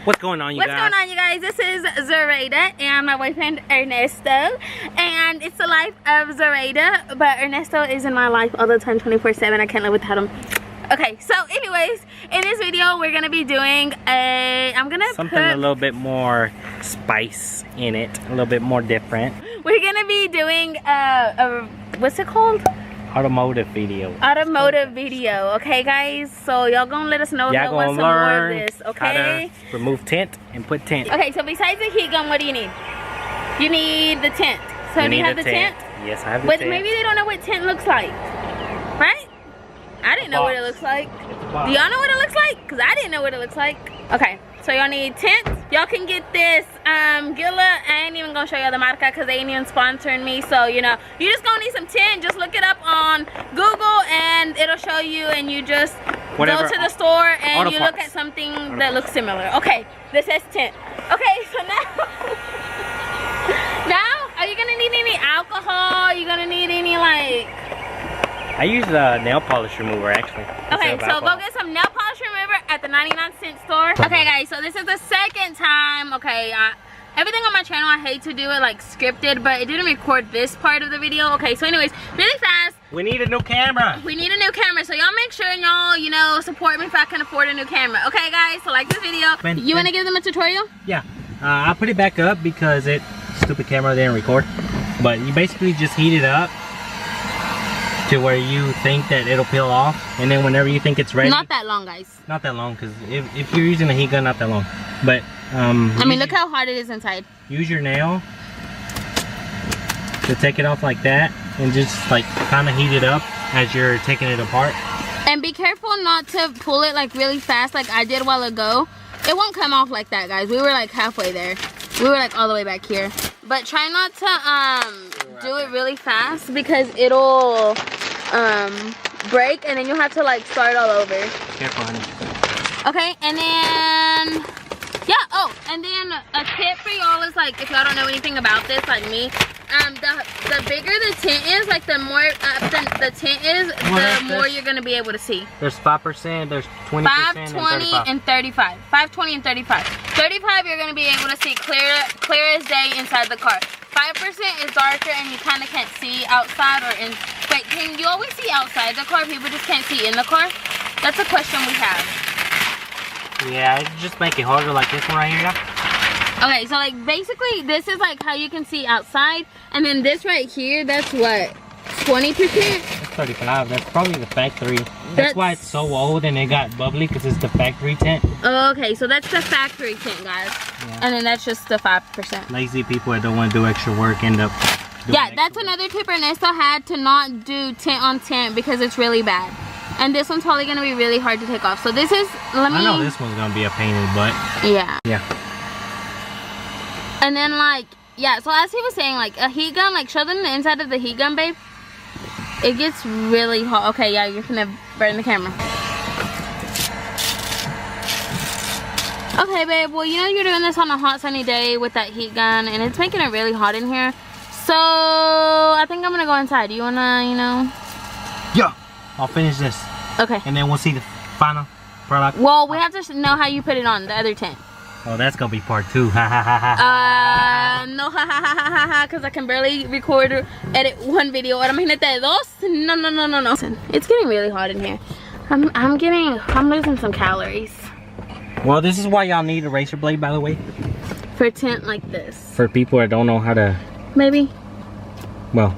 What's going on, you guys? What's going on, you guys? This is Zorayda and my boyfriend Ernesto, and it's the life of Zorayda, but Ernesto is in my life all the time, 24/7. I can't live without him. Okay, so anyways, in this video we're gonna be doing something a little bit more spice in it, a little bit more different. We're gonna be doing what's it called? Automotive video. Automotive video, okay guys? So y'all gonna let us know if y'all want some more of this, okay? How to remove tint and put tint. Okay, so besides the heat gun, what do you need? You need the tint. So do you have the tint? Yes, I have the but tint. Maybe they don't know what tint looks like, right? I didn't know what it looks like. Do y'all know what it looks like? Because I didn't know what it looks like. Okay, so y'all need tint. Y'all can get this Gilla. I ain't even gonna show y'all the marca because they ain't even sponsoring me. So you know, you just gonna need some tint. Just look it up on Google and it'll show you, and you just go to the store and you look at something that looks similar. Okay, this says tint. Okay, so now are you gonna need any alcohol? Are you gonna need any like? I use a nail polish remover actually. Okay, so go get some nail polish remover at the 99-cent store. Okay guys, so this is the second time. Okay, everything on my channel, I hate to do it like scripted, but it didn't record this part of the video. Okay, so anyways, really fast. We need a new camera. We need a new camera, so y'all make sure y'all, you know, support me if I can afford a new camera. Okay guys, so like this video. You wanna give them a tutorial? Yeah, I put it back up because stupid camera didn't record. But you basically just heat it up to where you think that it'll peel off, and then whenever you think it's ready. Not that long, guys. Not that long, because if you're using a heat gun, not that long. But I mean, look how hard it is inside. Use your nail to take it off like that, and just like kind of heat it up as you're taking it apart. And be careful not to pull it like really fast, like I did a while ago. It won't come off like that, guys. We were like halfway there. We were like all the way back here. But try not to do it really fast because it'll break, and then you'll have to like start all over. Careful, honey. Okay, and then yeah. Oh, and then a tip for y'all is like, if y'all don't know anything about this, like me, the bigger the tint is, like the more the tint is, the more you're gonna be able to see. There's 5%, there's 20%, 5, 20, and 35. 5, 20, and 35. 35, you're gonna be able to see clear as day inside the car. 5% is darker and you kind of can't see outside or in. Wait, can you always see outside the car? People just can't see in the car? That's a question we have. Yeah, just make it harder like this one right here. Okay, so like basically this is like how you can see outside, and then this right here, that's what, 20%? That's 35. That's probably the factory. That's why it's so old and it got bubbly, because it's the factory tint. Oh, okay, so that's the factory tint, guys. Yeah. And then that's just the 5%. Lazy people that don't want to do extra work end up doing that's another tip Ernesto had, to not do tint on tint because it's really bad. And this one's probably going to be really hard to take off. So this is, I know this one's going to be a pain in the butt. Yeah. Yeah. And then like, yeah, so as he was saying, like a heat gun, like show them the inside of the heat gun, babe. It gets really hot. Okay, yeah, you're gonna burn the camera. Okay, babe, well, you know you're doing this on a hot sunny day with that heat gun, and it's making it really hot in here. So I think I'm gonna go inside. You wanna, you know? Yeah, I'll finish this. Okay. And then we'll see the final product. Well, we have to know how you put it on, the other tint. Oh, that's gonna be part 2. Ha ha ha ha. No, ha ha ha ha ha, because I can barely record or edit one video. Ahora imagínate dos. No. Listen, it's getting really hot in here. I'm losing some calories. Well, this is why y'all need a razor blade, by the way. For tint like this. For people that don't know how to. Maybe. Well,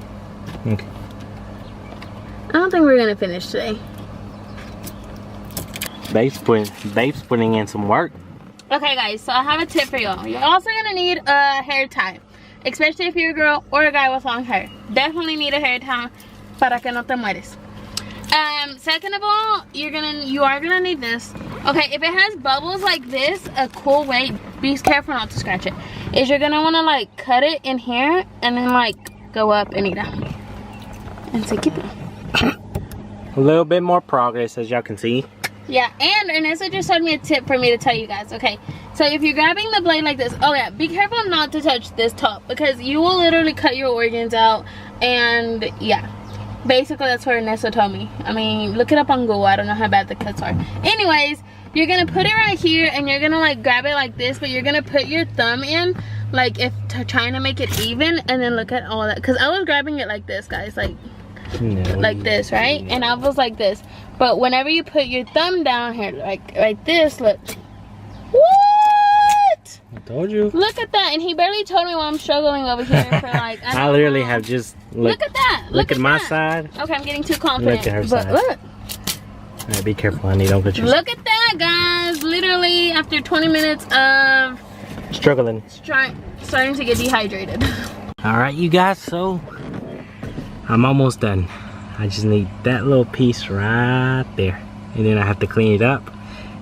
okay. I don't think we're gonna finish today. Babe's putting in some work. Okay guys, so I have a tip for y'all. You're also gonna need a hair tie, especially if you're a girl or a guy with long hair. Definitely need a hair tie para que no te mueres. Second of all, you are gonna need this. Okay, if it has bubbles like this, a cool way, be careful not to scratch it, is you're gonna wanna like cut it in here and then like go up and down. And say keep it. A little bit more progress, as y'all can see. Yeah, and Ernesto just showed me a tip for me to tell you guys. Okay, so if you're grabbing the blade like this, oh yeah, be careful not to touch this top, because you will literally cut your organs out. And yeah, basically that's what Ernesto told me. I mean, look it up on Google. I don't know how bad the cuts are. Anyways, you're gonna put it right here and you're gonna like grab it like this, but you're gonna put your thumb in like if trying to make it even, and then look at all that, because I was grabbing it like this, guys, like this, right? And I was like this, but whenever you put your thumb down here like this, look. What? I told you. Look at that. And he barely told me why I'm struggling over here for like I literally have just look at that. Look at my side. Okay, I'm getting too confident. Look at her but side. Look. Alright, be careful, honey. Don't get your. Look at that, guys. Literally after 20 minutes of struggling, starting to get dehydrated. Alright, you guys, so I'm almost done. I just need that little piece right there, and then I have to clean it up.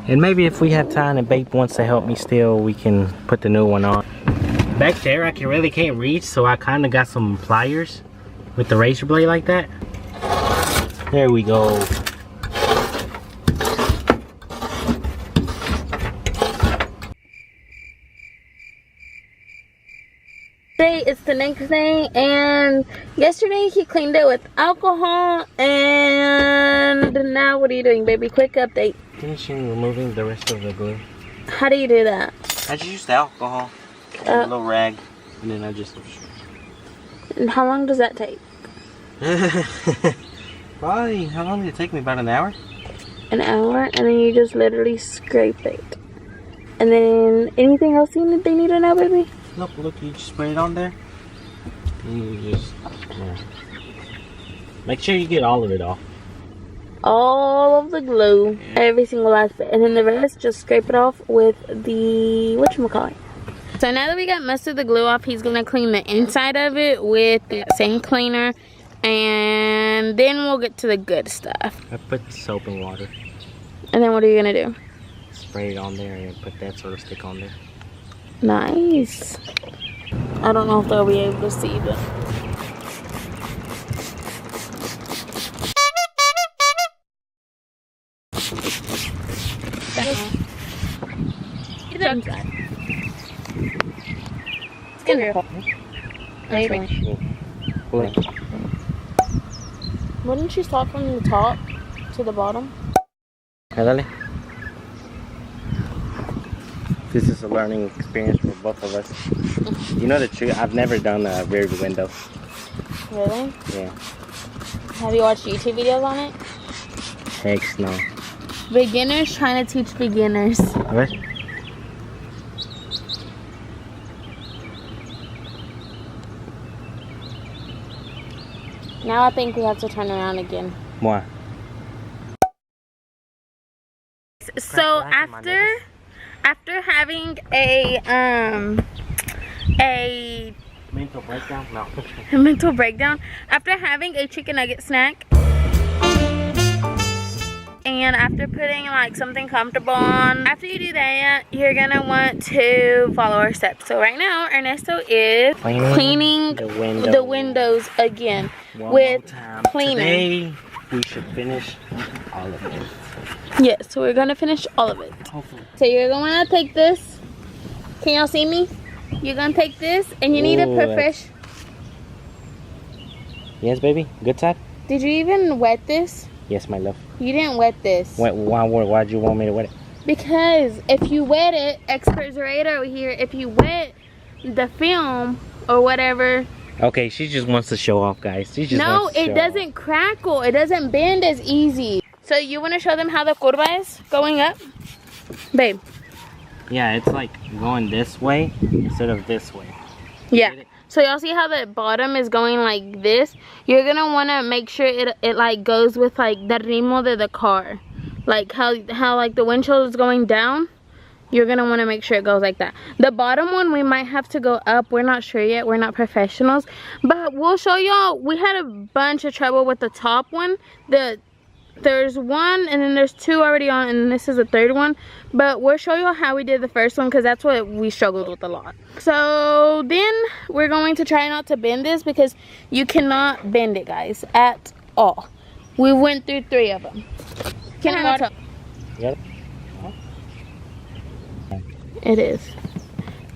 And maybe if we have time and Babe wants to help me still, we can put the new one on. Back there, I really can't reach, so I kind of got some pliers with the razor blade like that. There we go. Today it's the next day, and yesterday he cleaned it with alcohol, and now what are you doing, baby? Quick update. Finishing removing the rest of the glue. How do you do that? I just used alcohol, a little rag, and then I just. And how long does that take? Probably, how long did it take me? About an hour? An hour, and then you just literally scrape it. And then anything else they need to know, baby? Nope, look, you just spray it on there. And you just, make sure you get all of it off. All of the glue, every single last bit, and then the rest just scrape it off with the whatchamacallit. So now that we got most of the glue off, he's gonna clean the inside of it with the same cleaner, and then we'll get to the good stuff. I put soap and water. And then what are you gonna do? Spray it on there and put that sort of stick on there. Nice. I don't know if they'll be able to see, but wouldn't you start from the top to the bottom? Dale. This is a learning experience for both of us. You know the truth, I've never done a rear window. Really? Yeah. Have you watched YouTube videos on it? Heck no. Beginners trying to teach beginners. What? Now I think we have to turn around again. Why? So after having a mental breakdown? No. a mental breakdown, after having a chicken nugget snack, and after putting like something comfortable on, after you do that, you're gonna want to follow our steps. So right now Ernesto is cleaning the windows again with cleaner. Today we should finish all of it. Yes, so we're gonna finish all of it. Hopefully. So you're gonna take this. Can y'all see me? You're gonna take this, and you need a professional. Yes, baby. Good side. Did you even wet this? Yes, my love. You didn't wet this. Why'd you want me to wet it? Because if you wet it, expert Zorayda over here, if you wet the film or whatever. Okay, she just wants to show off, guys. She just no, wants to it doesn't crackle. It doesn't bend as easy. So you want to show them how the curva is going up? Babe. Yeah, it's like going this way instead of this way. Yeah. So y'all see how the bottom is going like this? You're going to want to make sure it like goes with like the ritmo de the car. Like how like the windshield is going down. You're going to want to make sure it goes like that. The bottom one we might have to go up. We're not sure yet. We're not professionals. But we'll show y'all. We had a bunch of trouble with the top one. There's one and then there's two already on, and this is the third one. But we'll show you how we did the first one because that's what we struggled with a lot. So then we're going to try not to bend this because you cannot bend it, guys, at all. We went through 3 of them. Can I tell? Yep. It is.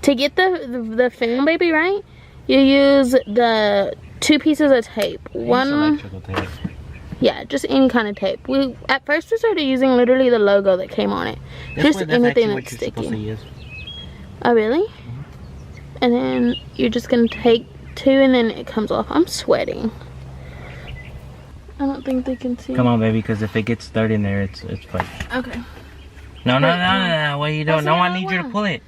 To get the film, baby, right? You use the 2 pieces of tape. One. Yeah, just any kind of tape. At first we started using literally the logo that came on it. Just anything that's sticky. Oh really? And then you're just gonna take 2 and then it comes off. I'm sweating. I don't think they can see. Come on, baby, because if it gets dirty in there, it's fine. Okay. No. What are you doing? No, I need you to pull it.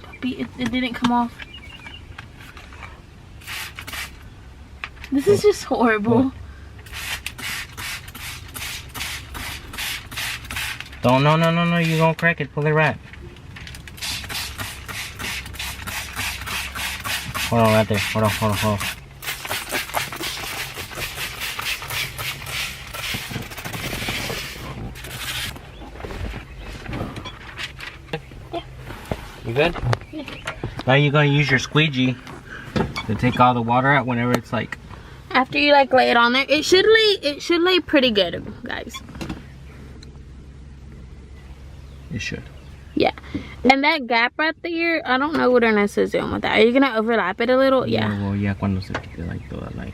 Puppy, it didn't come off. This is just horrible. Don't, no, you're gonna crack it. Pull it right. Hold on right there. Hold on. You good? Yeah. Now you're gonna use your squeegee to take all the water out whenever it's like. After you like lay it on there, it should lay pretty good, guys. It should. Yeah. And that gap right there, I don't know what Ernest is doing with that. Are you gonna overlap it a little? Yeah. Well, yeah, cuando se quite like that, like.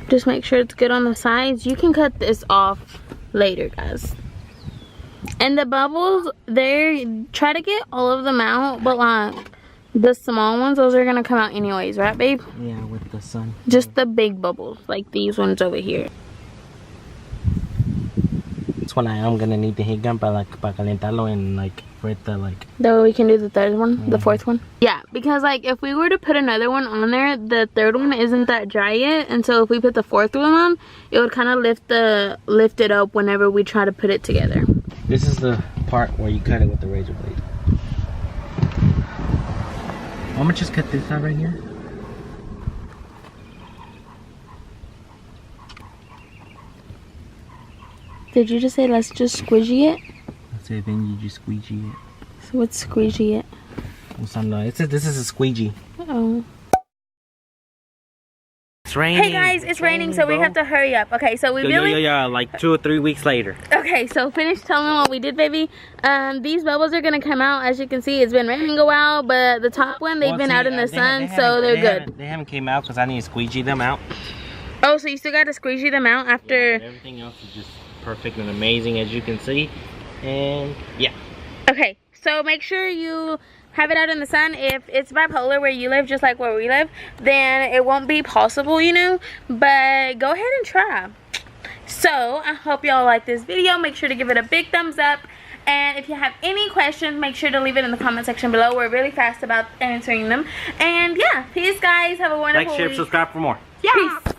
Just make sure it's good on the sides. You can cut this off later, guys. And the bubbles there, try to get all of them out, but like the small ones, those are gonna come out anyways, right, babe? Yeah, with the sun. Just the big bubbles, like these ones over here. That's when I am gonna need the heat gun para calentarlo and like for it to like. That way we can do the third one, the fourth one. Yeah, because like if we were to put another one on there, the third one isn't that dry yet, and so if we put the fourth one on, it would kind of lift it up whenever we try to put it together. This is the part where you cut it with the razor blade. I'm gonna just cut this out right here. Did you just say let's just squeegee it? I said then you just squeegee it. So what's squeegee it? This is a squeegee. Oh. It's raining. Hey guys, it's raining, so we have to hurry up. Okay, so we Yeah, like 2 or 3 weeks later. Okay, so finish telling me what we did, baby. These bubbles are gonna come out. As you can see, it's been raining a while, but the top one, they've been out in the sun, so they're good. They haven't came out because I need to squeegee them out. Oh, so you still got to squeegee them out after? Yeah, everything else is just perfect and amazing, as you can see. And yeah. Okay, so make sure you have it out in the sun. If it's bipolar where you live, just like where we live, then it won't be possible, you know, but go ahead and try. So I hope y'all like this video. Make sure to give it a big thumbs up, and if you have any questions, make sure to leave it in the comment section below. We're really fast about answering them. And yeah, peace guys, have a wonderful week. Like, share, subscribe for more. Peace.